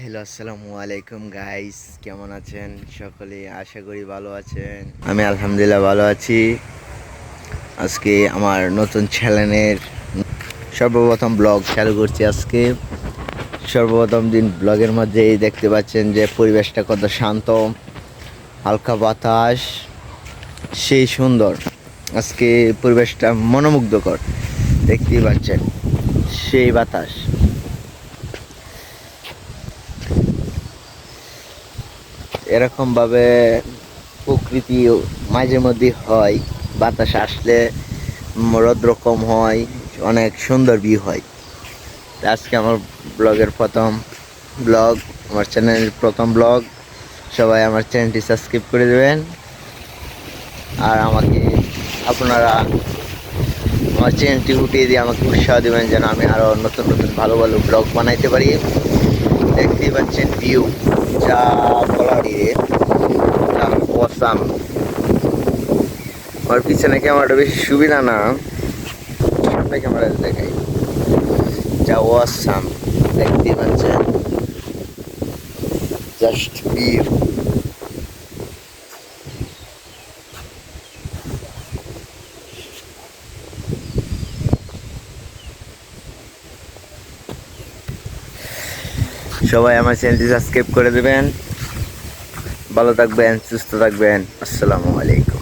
Hello, আসসালামু আলাইকুম guys, কেমন আছেন সকলে? আশা করি ভালো আছেন। আমি আলহামদুলিল্লাহ ভালো আছি। আজকে আমার নতুন চ্যানেলের সর্বপ্রথম ব্লগ চালু করছি। আজকে সর্বপ্রথম দিন ব্লগের মধ্যেই দেখতে পাচ্ছেন যে পরিবেশটা কত শান্ত, হালকা বাতাস, সেই সুন্দর। আজকে পরিবেশটা মনোমুগ্ধকর, দেখতেই পাচ্ছেন সেই বাতাস। এরকমভাবে প্রকৃতি মাঝে মধ্যে হয়, বাতাস আসলে রৌদ্র কম হয়, অনেক সুন্দর ভিউ হয়। তা আজকে আমার ব্লগের প্রথম ব্লগ, আমার চ্যানেলের প্রথম ব্লগ। সবাই আমার চ্যানেলটি সাবস্ক্রাইব করে দেবেন, আর আমাকে আপনারা আমার চ্যানেলটি উঠিয়ে দিয়ে আমাকে উৎসাহ দেবেন যেন আমি আরও নতুন নতুন ভালো ভালো ব্লগ বানাইতে পারি। দেখতেই পাচ্ছেন ভিউ, যা বলার দিয়ে অসাম। আমার পিছনে ক্যামেরাটা বেশি সুবিধা না, সামনে ক্যামেরা দেখাই, যা অসাম। দেখতে পাচ্ছেন জাস্ট ভিউ। সবাই আমার চ্যানেলটি সাবস্ক্রাইব করে দেবেন। ভালো থাকবেন, সুস্থ থাকবেন। আসসালামু আলাইকুম।